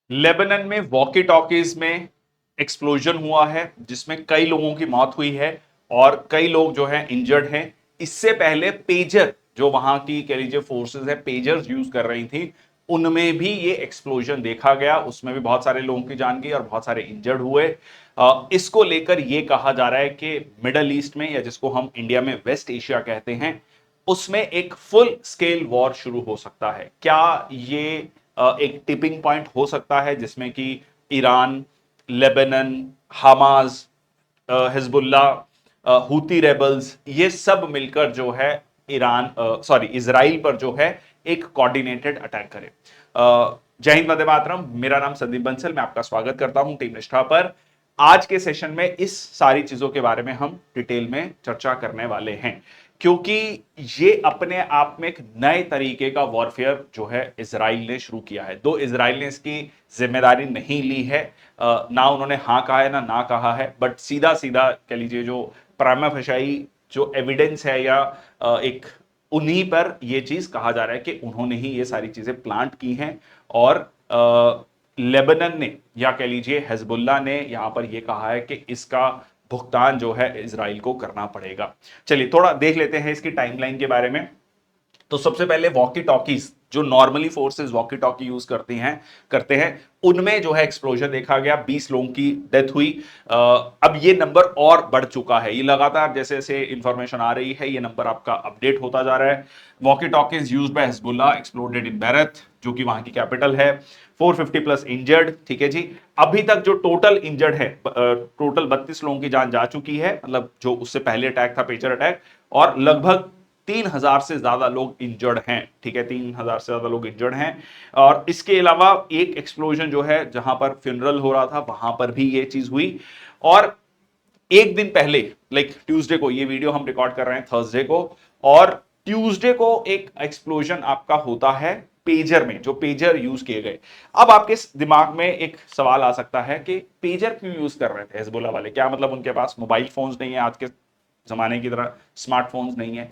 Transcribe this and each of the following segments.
Lebanon में walkie talkies में explosion हुआ है जिसमें कई लोगों की मौत हुई है और कई लोग जो है इंजर्ड हैं। इससे पहले पेजर जो वहां की कह लीजिए फोर्सेस है पेजर्स यूज कर रही थी, उनमें भी ये एक्सप्लोजन देखा गया, उसमें भी बहुत सारे लोगों की जान गई और बहुत सारे इंजर्ड हुए। इसको लेकर यह कहा जा रहा है कि मिडल ईस्ट में या जिसको हम इंडिया में वेस्ट एशिया कहते हैं उसमें एक फुल स्केल वॉर शुरू हो सकता है। क्या ये एक टिपिंग पॉइंट हो सकता है जिसमें कि Iran, Lebanon, Hamas, Hezbollah, Houthi rebels ये सब मिलकर जो है ईरान सॉरी इसराइल पर जो है एक कोऑर्डिनेटेड अटैक करे। जय हिंद, वंदे मातरम। मेरा नाम संदीप बंसल, मैं आपका स्वागत करता हूं टीम निष्ठा पर। आज के सेशन में इस सारी चीजों के बारे में हम डिटेल में चर्चा करने वाले हैं क्योंकि ये अपने आप में एक नए तरीके का वॉरफेयर जो है इसराइल ने शुरू किया है। दो इसराइल ने इसकी जिम्मेदारी नहीं ली है, ना उन्होंने हाँ कहा है ना कहा है, बट सीधा सीधा कह लीजिए जो प्राइमा फेसाई जो एविडेंस है या एक उन्हीं पर यह चीज कहा जा रहा है कि उन्होंने ही ये सारी चीजें प्लांट की हैं। और लेबनान ने या कह लीजिए हिजबुल्ला ने यहां पर यह कहा है कि इसका भुगतान जो है इसराइल को करना पड़ेगा। चलिए थोड़ा देख लेते हैं इसकी टाइमलाइन के बारे में। तो सबसे पहले वॉकी टॉकीज जो normally forces walkie talkie use करते हैं उनमें जो है एक्सप्लोजन देखा गया, 20 लोगों की डेथ हुई। अब ये नंबर और बढ़ चुका है, ये लगातार जैसे जैसे इंफॉर्मेशन आ रही है ये नंबर आपका अपडेट होता जा रहा है। Walkie talkies used by Hezbollah exploded in Beirut जो कि वहां की कैपिटल है। 450 प्लस इंजर्ड, ठीक है जी। अभी तक जो टोटल इंजर्ड है टोटल 32 लोगों की जान जा चुकी है, मतलब जो उससे पहले अटैक था पेजर अटैक, और लगभग 3,000 से ज्यादा लोग इंजर्ड हैं, ठीक है, 3,000 से ज्यादा लोग इंजर्ड हैं। और इसके अलावा एक एक्सप्लोजन जो है जहां पर फ्यूनरल हो रहा था वहां पर भी ये चीज हुई। और एक दिन पहले लाइक ट्यूसडे को, ये वीडियो हम रिकॉर्ड कर रहे हैं थर्सडे को, और ट्यूसडे को एक एक्सप्लोजन आपका होता है पेजर में, जो पेजर यूज किए गए। अब आपके दिमाग में एक सवाल आ सकता है कि पेजर क्यों यूज कर रहे थे हिजबुल्लाह वाले? क्या मतलब उनके पास मोबाइल फोन्स नहीं है, आज के जमाने की तरह स्मार्टफोन्स नहीं है?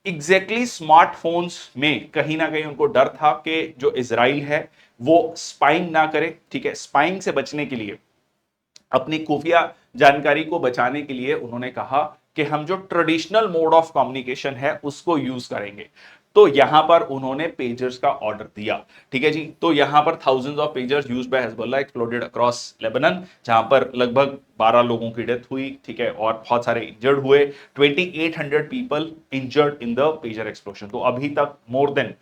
एग्जैक्टली स्मार्टफोन्स में कहीं ना कहीं उनको डर था कि जो इसराइल है वो स्पाइंग ना करे, ठीक है। स्पाइंग से बचने के लिए, अपनी खुफिया जानकारी को बचाने के लिए उन्होंने कहा कि हम जो ट्रेडिशनल मोड ऑफ कम्युनिकेशन है उसको यूज करेंगे। तो यहां पर उन्होंने पेजर्स का ऑर्डर दिया, ठीक है जी। तो यहां पर thousands of pagers used by Hezbollah exploded across Lebanon, जहां पर लगभग 12 लोगों की डेथ हुई, ठीक है, और बहुत सारे इंजर्ड हुए। 2800 people injured in the pager explosion. तो अभी तक मोर देन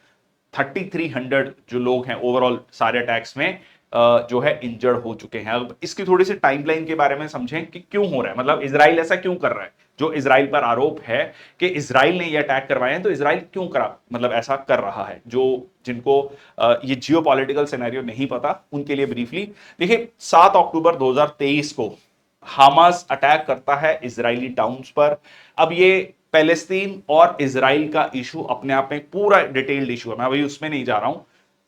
3300 जो लोग हैं ओवरऑल सारे अटैक्स में जो है इंजर्ड हो चुके हैं। अब इसकी थोड़ी सी टाइमलाइन के बारे में समझें कि क्यों हो रहा है, मतलब इसराइल ऐसा क्यों कर रहा है। जो इसराइल पर आरोप है कि इसराइल ने ये अटैक करवाए हैं, तो इसराइल क्यों करा, मतलब ऐसा कर रहा है। जो जिनको ये जियोपॉलिटिकल सिनेरियो नहीं पता उनके लिए ब्रीफली देखिए, 7 अक्टूबर 2023 को हमास अटैक करता है इजरायली टाउन्स पर। अब ये पैलेस्तीन और इसराइल का इशू अपने आप में पूरा डिटेल्ड इशू है, मैं अभी उसमें नहीं जा रहा हूं,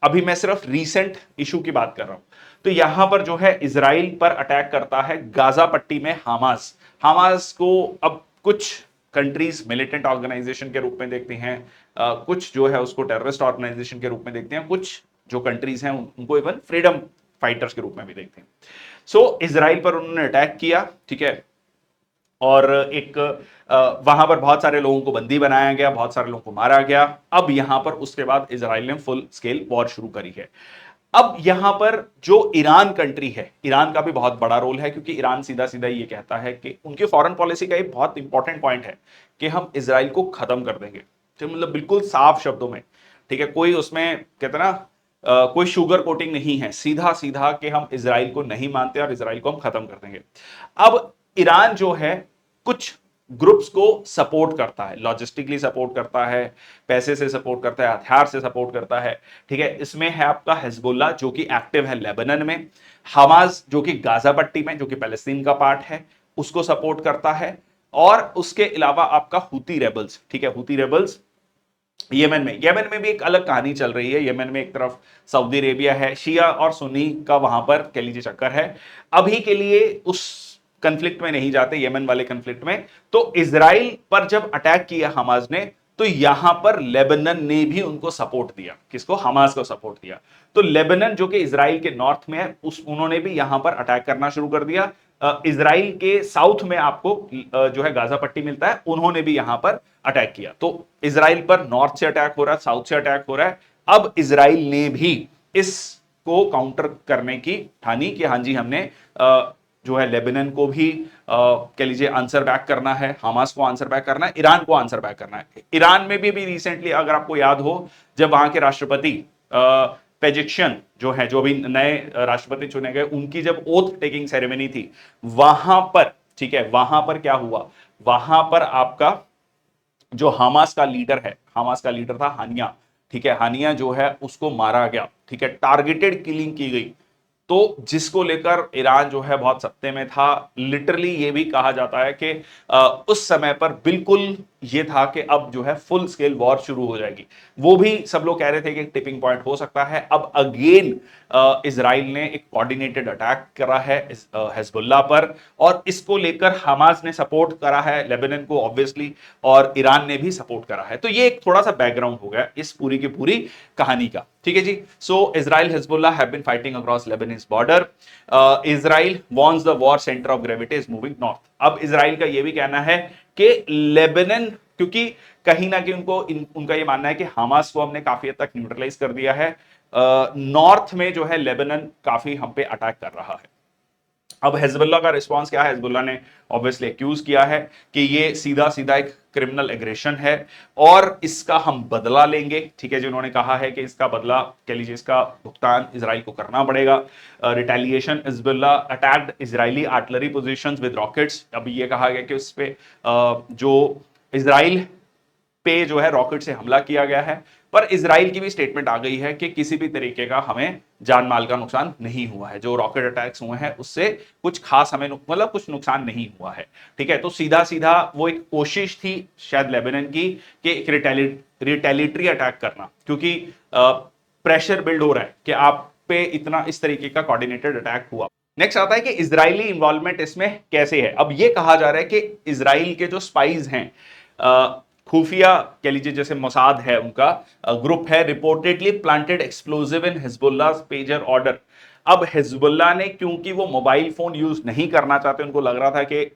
अभी मैं सिर्फ रीसेंट इशू की बात कर रहा हूं। तो यहां पर जो है इसराइल पर अटैक करता है गाजा पट्टी में हमास। हमास को अब कुछ कंट्रीज मिलिटेंट ऑर्गेनाइजेशन के रूप में देखते हैं, कुछ जो है उसको टेररिस्ट ऑर्गेनाइजेशन के रूप में देखते हैं, कुछ जो कंट्रीज हैं उनको इवन फ्रीडम फाइटर्स के रूप में भी देखते हैं। सो इसराइल पर उन्होंने अटैक किया, ठीक है, और एक वहां पर बहुत सारे लोगों को बंदी बनाया गया, बहुत सारे लोगों को मारा गया। अब यहां पर उसके बाद इसराइल ने फुल स्केल वॉर शुरू करी है। अब यहां पर जो ईरान कंट्री है, ईरान का भी बहुत बड़ा रोल है, क्योंकि ईरान सीधा सीधा ये कहता है कि उनकी फॉरेन पॉलिसी का एक बहुत इंपॉर्टेंट पॉइंट है कि हम इसराइल को खत्म कर देंगे, तो मतलब बिल्कुल साफ शब्दों में, ठीक है, कोई उसमें कहते ना कोई शुगर कोटिंग नहीं है, सीधा सीधा कि हम इसराइल को नहीं मानते और इसराइल को हम खत्म कर देंगे। अब ईरान जो है कुछ ग्रुप्स को सपोर्ट करता है, लॉजिस्टिकली सपोर्ट करता है, पैसे से सपोर्ट करता है, हथियार से सपोर्ट करता है, ठीक है। इसमें है आपका हिजबुल्लाह जो कि एक्टिव है लेबनान में, हमास जो कि गाजा पट्टी में, जो कि पैलेस्तीन का पार्ट है, उसको सपोर्ट करता है, और उसके अलावा आपका हूती रेबल्स, ठीक है, हूती रेबल्स यमन में भी एक अलग कहानी चल रही है। यमन में एक तरफ सऊदी अरेबिया है, शिया और सुन्नी का वहां पर कह लीजिए चक्कर है। अभी के लिए उस कंफ्लिक्ट में नहीं जाते, यमन वाले कंफ्लिक्ट में। तो इसराइल पर जब अटैक किया हमास ने, तो यहां पर लेबनान ने भी उनको सपोर्ट दिया, किसको, हमास को सपोर्ट दिया। तो लेबनान जो कि इजराइल के नॉर्थ में है, उन्होंने भी यहां पर अटैक करना शुरू कर दिया। इजराइल के साउथ में आपको जो है गाजा पट्टी मिलता है, उन्होंने भी यहां पर अटैक किया। तो इजराइल पर नॉर्थ से अटैक हो रहा है, साउथ से अटैक हो रहा है। अब इजराइल ने भी इसको काउंटर करने की ठानी कि हाँ जी, हमने जो है लेबनान को भी कह लीजिए आंसर बैक करना है, हमास को आंसर बैक करना है, ईरान को आंसर बैक करना है। ईरान में भी रिसेंटली अगर आपको याद हो, जब वहां के राष्ट्रपति पेजिक्शन जो है, जो भी नए राष्ट्रपति चुने गए, उनकी जब ओथ टेकिंग सेरेमनी थी वहां पर, ठीक है, वहां पर क्या हुआ, वहां पर आपका जो हमास का लीडर है, हमास का लीडर था हानिया, ठीक है, हानिया जो है उसको मारा गया, ठीक है, टारगेटेड किलिंग की गई। तो जिसको लेकर ईरान जो है बहुत सत्ते में था। लिटरली ये भी कहा जाता है कि उस समय पर बिल्कुल ये था कि अब जो है फुल स्केल वॉर शुरू हो जाएगी। वो भी सब लोग कह रहे थे कि टिपिंग पॉइंट हो सकता है। अब अगेन इजराइल ने एक कोऑर्डिनेटेड अटैक करा है हिजबुल्लाह पर, और इसको लेकर हमास ने सपोर्ट करा है लेबनान को ऑब्वियसली, और ईरान ने भी सपोर्ट करा है। तो ये एक थोड़ा सा बैकग्राउंड हो गया इस पूरी की पूरी कहानी का, ठीक है जी। So Israel Hezbollah have been fighting across Lebanese border. Israel wants the war centre of gravity is moving north. अब इजराइल का यह भी कहना है कि लेबनान, क्योंकि कहीं ना कहीं उनका यह मानना है कि हमास को हमने काफी हद तक न्यूट्रलाइज कर दिया है, नॉर्थ में जो है लेबनान काफी हम पे अटैक कर रहा है। अब हिजबुल्लाह का रिस्पांस क्या है, हिजबुल्लाह ने ऑब्वियसली एक्यूज किया है कि ये सीधा सीधा एक क्रिमिनल एग्रेशन है और इसका हम बदला लेंगे, ठीक है जी। उन्होंने कहा है कि इसका बदला, कह लीजिए इसका भुगतान इजराइल को करना पड़ेगा। Retaliation, Hezbollah attacked Israeli artillery positions with rockets. अब ये कहा गया कि उस पे जो इजराइल पे जो है रॉकेट से हमला किया गया है, पर इजराइल की भी स्टेटमेंट आ गई है कि किसी भी तरीके का हमें जान माल का नुकसान नहीं हुआ है। जो रॉकेट अटैक्स हुए हैं उससे कुछ खास हमें मतलब कुछ नुकसान नहीं हुआ है, ठीक है। तो सीधा सीधा वो एक कोशिश थी शायद लेबनान की कि एक रिटेलिटरी अटैक करना, क्योंकि प्रेशर बिल्ड हो रहा है कि आप पे इतना इस तरीके का कोऑर्डिनेटेड अटैक हुआ। नेक्स्ट आता है कि इजरायली इन्वॉल्वमेंट इसमें कैसे है। अब ये कहा जा रहा है कि इजराइल के जो स्पाइज हैं, खुफिया कह लीजिए जैसे मोसाद है, उनका ग्रुप है, रिपोर्टेडली प्लांटेड एक्सप्लोजिव इन हिजबुल्लाह पेजर ऑर्डर। अब हिजबुल्लाह ने, क्योंकि वो मोबाइल फोन यूज नहीं करना चाहते, उनको लग रहा था कि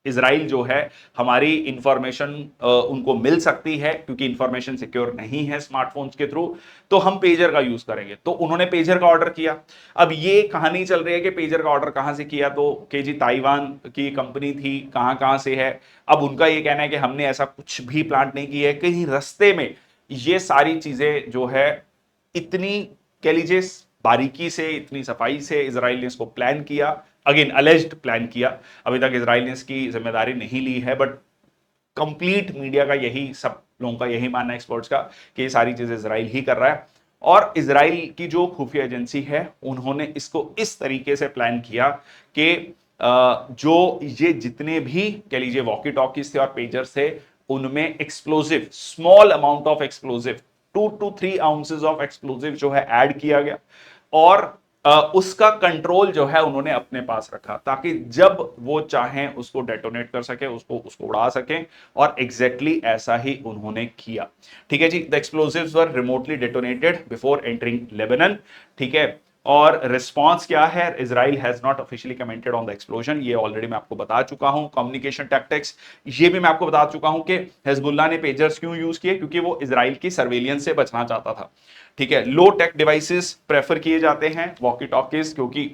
इजराइल जो है हमारी इंफॉर्मेशन उनको मिल सकती है, क्योंकि इंफॉर्मेशन सिक्योर नहीं है स्मार्टफोन्स के थ्रू, तो हम पेजर का यूज करेंगे। तो उन्होंने पेजर का ऑर्डर किया। अब ये कहानी चल रही है कि पेजर का ऑर्डर कहां से किया, तो के जी ताइवान की कंपनी थी, कहां कहां से है। अब उनका ये कहना है कि हमने ऐसा कुछ भी प्लांट नहीं किया है, कहीं रास्ते में ये सारी चीजें जो है इतनी कह लीजिए बारीकी से, इतनी सफाई से इजराइल ने इसको प्लान किया, अगेन अलेज्ड प्लान किया। अभी तक इजराइल ने इसकी जिम्मेदारी नहीं ली है, बट कंप्लीट मीडिया का यही, सब लोगों का यही मानना है, एक्सपर्ट्स का, कि ये सारी चीजें इजराइल ही कर रहा है। और इजराइल की जो खुफिया एजेंसी है उन्होंने इसको इस तरीके से प्लान किया कि जो ये जितने भी कह लीजिए वॉकी टॉकीज थे और पेजर्स थे, उनमें explosive, small amount of explosive, 2 to 3 ounces of explosive जो है ऐड किया गया, और उसका कंट्रोल जो है उन्होंने अपने पास रखा, ताकि जब वो चाहें उसको डेटोनेट कर सके, उसको उड़ा सकें। और एग्जैक्टली ऐसा ही उन्होंने किया, ठीक है जी। The explosives were remotely detonated before entering Lebanon, ठीक है। और रिस्पॉन्स क्या है, Israel has not officially commented on the explosion, ये ऑलरेडी मैं आपको बता चुका हूं। कम्युनिकेशन टैक्टिक्स, ये भी मैं आपको बता चुका हूं कि हिजबुल्लाह ने पेजर्स क्यों यूज किए, क्योंकि वो इजराइल की सर्वेलियंस से बचना चाहता था, ठीक है। लो टेक डिवाइसेस प्रेफर किए जाते हैं, वॉकी टॉकीज, क्योंकि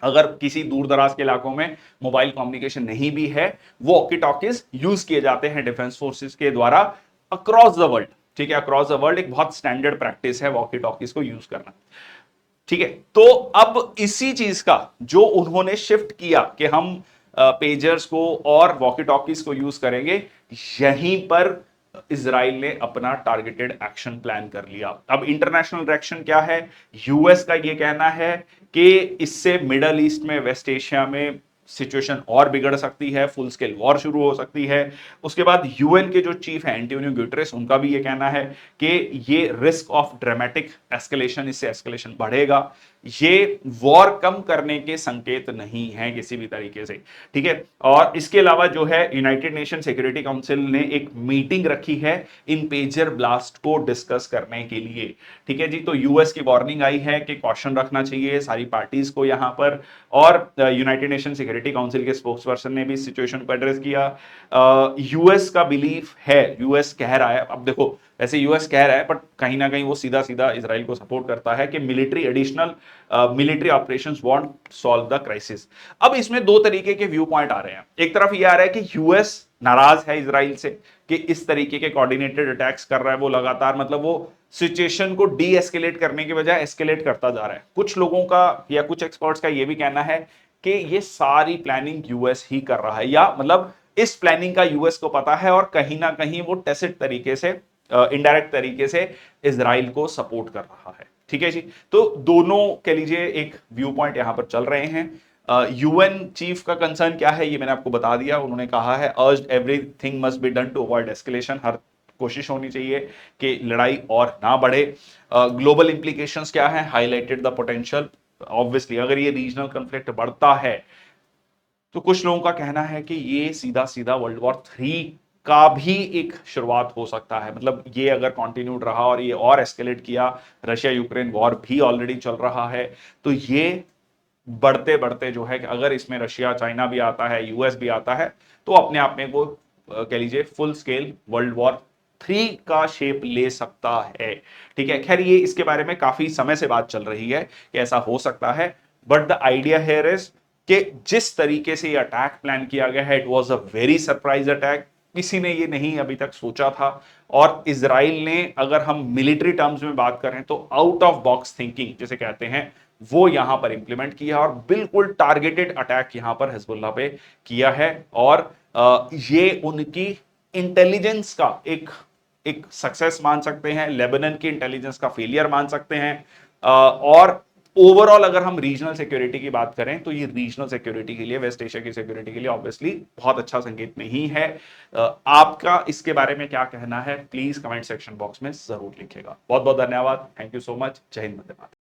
अगर किसी दूर दराज के इलाकों में मोबाइल कम्युनिकेशन नहीं भी है, वो वॉकी टॉकीज यूज किए जाते हैं डिफेंस फोर्सेस के द्वारा अक्रॉस द वर्ल्ड, ठीक है। अक्रॉस द वर्ल्ड एक बहुत स्टैंडर्ड प्रैक्टिस है वॉकी टॉकीज को यूज करना, ठीक है। तो अब इसी चीज का जो उन्होंने शिफ्ट किया कि हम पेजर्स को और वॉकी टॉकीज को यूज करेंगे, यहीं पर इजराइल ने अपना टारगेटेड एक्शन प्लान कर लिया। अब इंटरनेशनल रिएक्शन क्या है, यूएस का यह कहना है कि इससे मिडल ईस्ट में, वेस्ट एशिया में सिचुएशन और बिगड़ सकती है, फुल स्केल वॉर शुरू हो सकती है। उसके बाद यूएन के जो चीफ है एंटोनियो गुटेरेस, उनका भी ये कहना है कि ये रिस्क ऑफ ड्रामेटिक एस्केलेशन, इससे एस्केलेशन बढ़ेगा, ये वॉर कम करने के संकेत नहीं है किसी भी तरीके से, ठीक है। और इसके अलावा जो है यूनाइटेड नेशन सिक्योरिटी काउंसिल ने एक मीटिंग रखी है इन पेजर ब्लास्ट को डिस्कस करने के लिए, ठीक है जी। तो यूएस की वार्निंग आई है कि कॉशन रखना चाहिए सारी पार्टीज को यहां पर, और यूनाइटेड नेशन सिक्योरिटी काउंसिल के स्पोक्स पर्सन ने भी सिचुएशन को एड्रेस किया। यूएस का बिलीफ है, यूएस कह रहा है, अब देखो वैसे यूएस कह रहा है बट कहीं ना कहीं वो सीधा सीधा इसराइल को सपोर्ट करता है कि military additional military operations want solve the crisis. अब इसमें दो तरीके के व्यू पॉइंट आ रहे हैं। एक तरफ ये आ रहा है कि यूएस नाराज है इसराइल से कि इस तरीके के कोऑर्डिनेटेड अटैक्स कर रहा है वो लगातार, मतलब वो सिचुएशन को डी एस्केलेट करने के बजाय एस्केलेट करता जा रहा है। कुछ लोगों का या कुछ एक्सपर्ट्स का ये भी कहना है कि ये सारी प्लानिंग यूएस ही कर रहा है, या मतलब इस प्लानिंग का यूएस को पता है और कहीं ना कहीं वो टेसिट तरीके से, इनडायरेक्ट तरीके से इजराइल को सपोर्ट कर रहा है, ठीक है जी। तो दोनों कह लीजिए एक व्यू पॉइंट यहां पर चल रहे हैं। यूएन चीफ का कंसर्न क्या है ये मैंने आपको बता दिया। उन्होंने कहा है urged everything must be done to avoid escalation, हर कोशिश होनी चाहिए कि लड़ाई और ना बढ़े। ग्लोबल इंप्लीकेशंस क्या है, हाईलाइटेड द पोटेंशियल, ऑब्वियसली अगर ये रीजनल कॉन्फ्लिक्ट बढ़ता है तो कुछ लोगों का कहना है कि ये सीधा सीधा वर्ल्ड वॉर 3 का भी एक शुरुआत हो सकता है। मतलब ये अगर कंटिन्यूड रहा और ये और एस्केलेट किया, रशिया यूक्रेन वॉर भी ऑलरेडी चल रहा है, तो ये बढ़ते बढ़ते जो है कि अगर इसमें रशिया चाइना भी आता है, यूएस भी आता है, तो अपने आप में वो कह लीजिए फुल स्केल वर्ल्ड वॉर 3 का शेप ले सकता है, ठीक है। खैर ये इसके बारे में काफी समय से बात चल रही है कि ऐसा हो सकता है, but the idea here is कि जिस तरीके से ये अटैक प्लान किया गया है, it was a very surprise attack, किसी ने ये नहीं अभी तक सोचा था। और इजराइल ने, अगर हम मिलिट्री टर्म्स में बात करें तो आउट ऑफ बॉक्स थिंकिंग जिसे कहते हैं, वो यहां पर इंप्लीमेंट किया और बिल्कुल टारगेटेड अटैक यहां पर हिजबुल्लाह पे किया है। और ये उनकी इंटेलिजेंस का एक एक सक्सेस मान सकते हैं, लेबनान की इंटेलिजेंस का फेलियर मान सकते हैं। और ओवरऑल अगर हम रीजनल सिक्योरिटी की बात करें तो ये रीजनल सिक्योरिटी के लिए, वेस्ट एशिया की सिक्योरिटी के लिए ऑब्वियसली बहुत अच्छा संकेत नहीं है। आपका इसके बारे में क्या कहना है प्लीज कमेंट सेक्शन बॉक्स में जरूर लिखिएगा। बहुत बहुत धन्यवाद, थैंक यू सो मच, जय हिंद, वंदे मातरम।